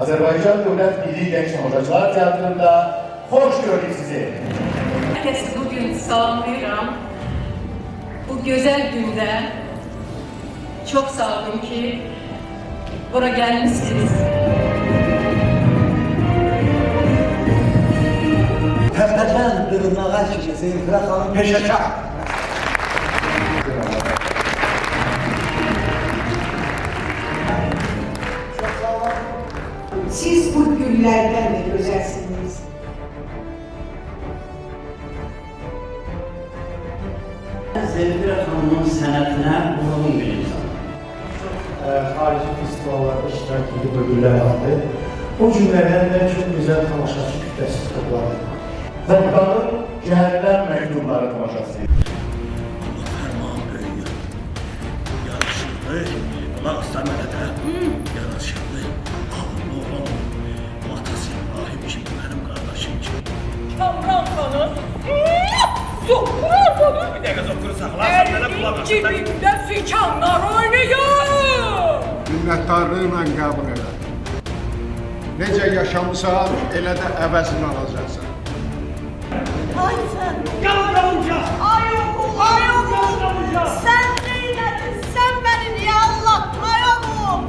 Azərbaycan Dövlət Milli Gənc Tamaşaçılar Teatrında hoş gördük sizi. Herkesi bugün salamlayıram. Bu güzel günde çok sağ olun ki buraya gelmişsiniz. Tepeden dırnağa çıksın, bırakalım peşeşak. Siz bu güllerden de güzelsiniz. Zelfira Hanım'ın sənətinə uyğun bir insan. Xarici festivallarda iştirak edip ödüller aldı. O cümleden de çok güzel tamaşaçı kütlesi topladı. Volkan'ın Cehennem Mektupları tamaşası. Fərman böyüyür. Yaraşıqlı, qulaq istəmədə də yaraşıqlı, ağıllı olan atası İbrahim kimi, mənim qardaşım kimi. Kamran xanım, Zohran xanım, Bir dəqiqə zoxuru saxlarsan, mənə qulaq asın. cibimdə sikanlar oynayır. Minnətdarlıqla qəbul elə. Necə yaşamısan, elə də əvəzini alacaqsan. Ay sen! Qavravuca! Ay oğlum! Ay oğlum! Sen neydin? Sen beni niye anlattın? Ay oğlum!